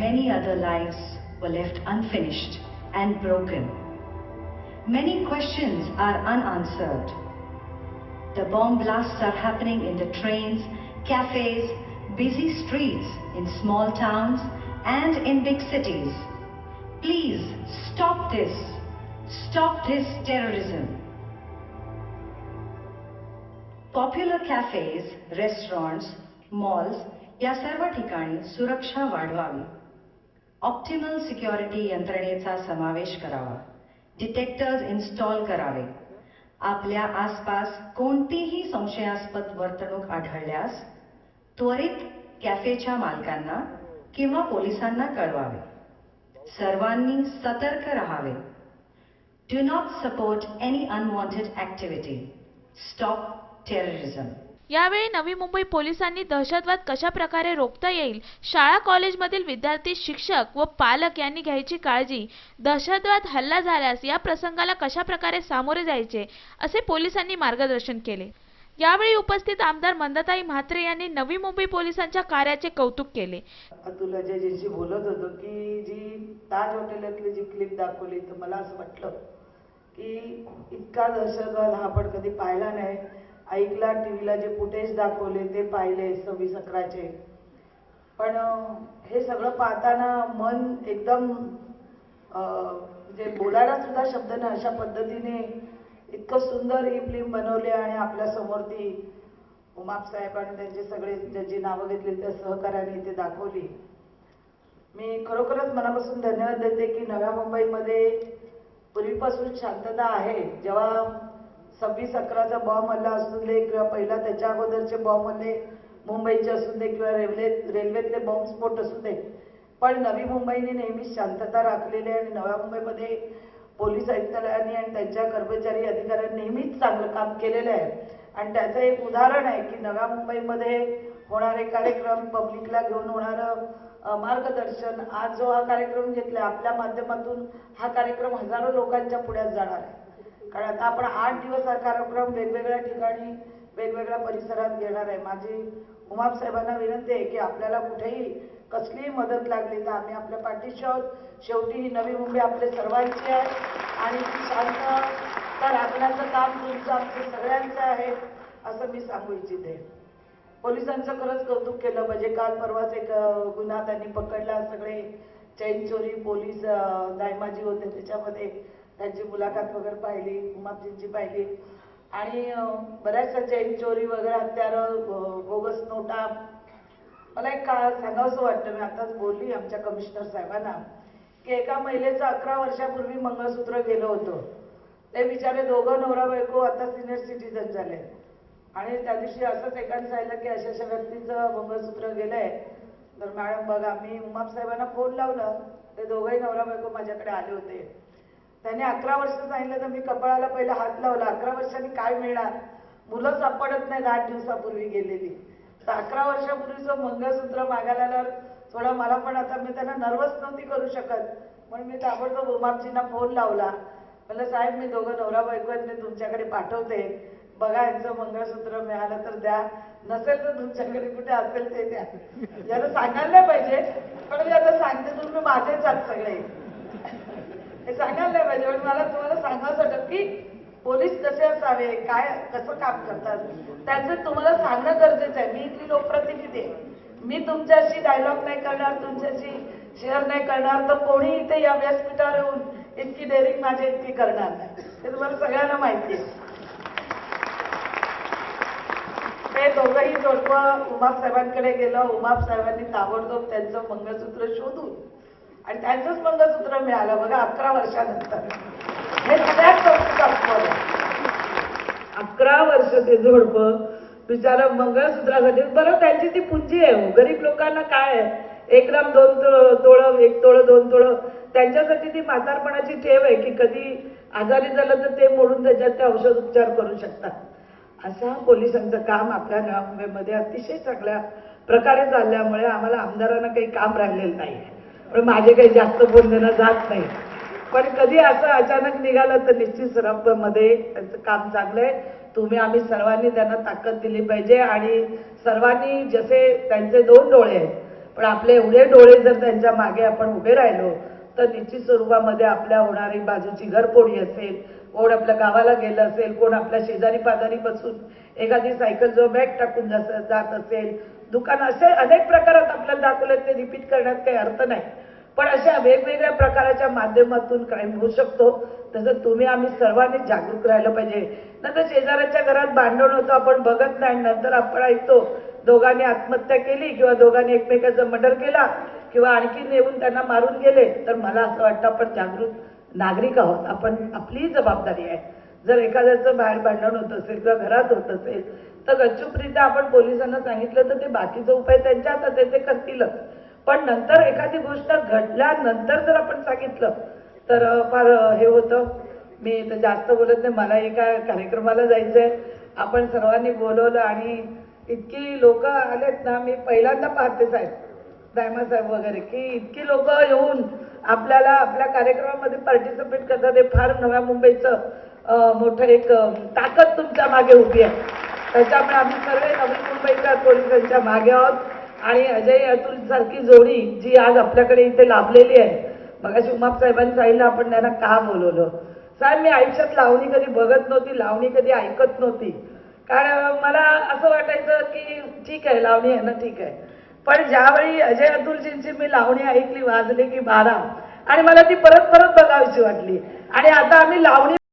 many other lives were left unfinished and broken. Many questions are unanswered. The bomb blasts are happening in the trains, cafes, busy streets in small towns and in big cities. Please stop this. Stop this terrorism. Popular cafes, restaurants, malls या सर्व ठिकाणी सुरक्षा वाढवावी. Optimal security यंत्रणेचा समावेश करावा. Detectors install करावे. आपल्या आसपास कोणतीही संशयास्पद वर्तणूक आढळल्यास त्वरित कॅफेच्या मालकांना किंवा पोलिसांना कळवावे. सर्वांनी सतर्क राहावे. Do not support any unwanted activity. Stop terrorism. यावेळी नवी मुंबई पोलिसांनी दहशतवाद कशा प्रकारे रोखता येईल, शाळा कॉलेजमधील विद्यार्थी, शिक्षक व पालक यांनी घ्यायची काळजी, दहशतवाद हल्ला झाल्यास या प्रसंगाला कशा प्रकारे सामोरे जायचे असे पोलिसांनी मार्गदर्शन केले. यावेळी उपस्थित आमदार मंदाताई म्हात्रे यांनी नवी मुंबई पोलिसांच्या कार्याचे कौतुक केले. अतुल अजयजींशी बोलत होतो की जी ताज हॉटेलातली जी क्लिप दाखवली तर मला असं वाटलं की इतका दहशतवाद हा पण कधी पाहिला नाही. ऐकला, टीव्हीला जे फुटेज दाखवले ते पाहिले 26/11चे, पण हे सगळं पाहताना मन एकदम म्हणजे बोलायला सुद्धा शब्द नाही अशा पद्धतीने इतकं सुंदर ही फिल्म बनवली आणि आपल्या समोर ती उमाप साहेब आणि त्यांचे सगळे ज्यांची नावं घेतली त्या सहकार्याने ते दाखवली. मी खरोखरच मनापासून धन्यवाद देते की नव्या मुंबईमध्ये पूर्वीपासून शांतता आहे. जेव्हा 26/11चा बॉम्ब हल्ला असू दे किंवा पहिला त्याच्या अगोदरचे बॉम्ब हल्ले मुंबईचे असू दे किंवा रेल्वेतले बॉम्बस्फोट असू दे, पण नवी मुंबईने नेहमीच शांतता राखलेली आहे आणि नव्या मुंबईमध्ये पोलीस आयुक्तालयाने आणि त्यांच्या कर्मचारी अधिकाऱ्यांनी नेहमीच चांगलं काम केलेलं आहे. आणि त्याचं एक उदाहरण आहे की नव्या मुंबईमध्ये होणारे कार्यक्रम, पब्लिकला घेऊन होणारं मार्गदर्शन, आज जो हा कार्यक्रम घेतला आपल्या माध्यमातून हा कार्यक्रम हजारो लोकांच्या पुढ्यात जाणार आहे. कारण आता आपण 8 दिवस हा कार्यक्रम वेगवेगळ्या ठिकाणी वेगवेगळ्या परिसरात घेणार आहे. माझी उमाप साहेबांना विनंती आहे की आपल्याला कुठेही कसलीही मदत लागली तर आम्ही आपल्या पाठीशी आहोत. शेवटी ही नवी मुंबई आपल्या सर्वांची आहे आणि ती शांतता राखण्याचं काम तुमचं आमचं सगळ्यांचं आहे असं मी सांगू इच्छिते. पोलिसांचं खरंच कौतुक केलं पाहिजे. काल परवाच एक गुन्हा त्यांनी पकडला. सगळे चैन चोरी पोलीस दायमाजी होते, त्याच्यामध्ये त्यांची मुलाखत वगैरे पाहिली, उमापजींची पाहिली आणि बऱ्याचशा चैन चोरी वगैरे, हत्यारं, बोगस नोटा. मला एक सांगावंसं वाटतं, मी आताच बोलली आमच्या कमिशनर साहेबांना की एका महिलेचं 11 वर्षापूर्वी मंगळसूत्र गेलं होतं. ते बिचारे दोघं नवरा बायको आता सिनियर सिटीजन झाले आणि त्या दिवशी असंच एकाने सांगितलं की अशा व्यक्तीचं मंगळसूत्र गेलंय. तर मॅडम बघा, मी उमाप साहेबांना फोन लावला, ते दोघंही नवरा बायको माझ्याकडे आले होते. त्यांनी 11 वर्ष सांगितलं तर मी कपाळाला पहिला हात लावला. 11 वर्षांनी काय मिळणार, मुलं सापडत नाहीत 8 दिवसापूर्वी गेलेली. तर 11 वर्षापूर्वीचं मंगळसूत्र मागायला आल्यावर थोडा मला पण आता मी त्यांना नर्वस नव्हती करू शकत, म्हणून मी ताबडतोब उमापजींना फोन लावला. म्हणलं साहेब मी दोघं नवरा बायको आहेत, मी तुमच्याकडे पाठवते, बघा यांचं मंगळसूत्र मिळालं तर द्या, नसेल तर तुमच्याकडे कुठे असेल ते द्या. याला सांगायला नाही पाहिजे, पण मी आता सांगते तुम्ही माझेच आहात सगळे, हे सांगायला नाही पाहिजे. पण मला तुम्हाला सांगायचं वाटतं की पोलीस कसे असावे, काय कसं काम करतात त्याचं तुम्हाला सांगणं गरजेचं आहे. मी इथली लोकप्रतिनिधी आहे, मी तुमच्याशी डायलॉग नाही करणार, तुमच्याशी शेअर नाही करणार, तर कोणी इथे या व्यासपीठावर येऊन इतकी डेअरिंग माझ्या इतकी करणार नाही, हे तुम्हाला सगळ्यांना माहिती आहे. ते दोघंही जोडपं उमाप साहेबांकडे गेलं. उमाप साहेबांनी ताबडतोब त्यांचं मंगळसूत्र शोधून आणि त्यांचंच मंगळसूत्र मिळालं बघा 11 वर्षानंतर. हे सगळ्यात कौतुकास्पद आहे. 11 वर्ष ते जोडपं बिचारा मंगळसूत्रासाठी. बरं त्यांची ती पुंजी आहे. गरीब लोकांना काय आहे, 1 ग्राम 2 तोळं, 1 तोळं 2 तोळं, त्यांच्यासाठी ती म्हातारपणाची ठेव आहे की कधी आजारी झालं तर ते मोडून त्याच्यात ते औषध उपचार करू शकतात. असं पोलिसांचं काम आपल्या नव्या मुंबईमध्ये अतिशय चांगल्या प्रकारे चालल्यामुळे आम्हाला आमदारांना काही काम राहिलेलं नाही. पण माझे काही जास्त बोलणं जात नाही, पण कधी असं अचानक निघालं तर निश्चित सराफमध्ये त्यांचं काम चांगलं आहे. तुम्ही आम्ही सर्वांनी त्यांना ताकद दिली पाहिजे आणि सर्वांनी जसे त्यांचे 2 डोळे आहेत पण आपले एवढे डोळे जर त्यांच्या मागे आपण उभे राहिलो तर निश्चित स्वरूपामध्ये आपल्या होणारी बाजूची घरफोडी असेल, कोण आपल्या गावाला गेलं असेल, कोण आपल्या शेजारी पाजारी बसून एखादी सायकल जो बॅग टाकून जात असेल, दुकान, असे अनेक प्रकारात आपल्याला दाखवले, ते रिपीट करण्यात काही अर्थ नाही. पण अशा वेगवेगळ्या प्रकाराच्या माध्यमातून क्राईम होऊ शकतो. तसं तुम्ही आम्ही सर्वांनी जागरूक राहिलं पाहिजे. नंतर शेजाऱ्याच्या घरात भांडण होतं, आपण बघत नाही, नंतर आपण ऐकतो दोघांनी आत्महत्या केली किंवा दोघांनी एकमेकाचा मर्डर केला किंवा आणखीन येऊन त्यांना मारून गेले. तर मला असं वाटतं आपण जागरूक नागरिक आहोत, आपण आपली जबाबदारी आहे. जर एखाद्याचं बाहेर भांडण होत असेल किंवा घरात होत असेल तर गपचूपरित्या आपण पोलिसांना सांगितलं तर ते बाकीचे उपाय त्यांच्या हातात आहे, ते करतीलच. पण नंतर एखादी गोष्ट घडल्यानंतर जर आपण सांगितलं तर फार हे होतं. मी तर जास्त बोलत नाही, मला एका कार्यक्रमाला जायचंय, आपण सर्वांनी बोलवलं आणि इतकी लोक आलेत ना, मी पहिल्यांदा पाहते साहेब, दायमा साहेब वगैरे, की इतकी लोक येऊन आपल्याला आपल्या कार्यक्रमामध्ये पार्टिसिपेट करतात. हे फार नव्या मुंबईचं मोठं एक ताकद तुमच्या मागे उभी आहे. त्याच्यामुळे आम्ही सर्व नवी मुंबईच्या पोलिसांच्या मागे आहोत. आणि अजय अतुल सारखी जोडी जी आज आपल्याकडे इथे लाभलेली आहे. मगाशी उमाप साहेबांनी सांगितलं आपण त्यांना का बोलवलं. साहेब, मी आयुष्यात लावणी कधी बघत नव्हती, लावणी कधी ऐकत नव्हती, कारण मला असं वाटायचं की ठीक आहे लावणी आहे ना, ठीक आहे. पण ज्यावेळी अजय अतुलजींची मी लावणी ऐकली, वाजले की 12, आणि मला ती परत परत बघावीशी वाटली. आणि आता आम्ही लावणी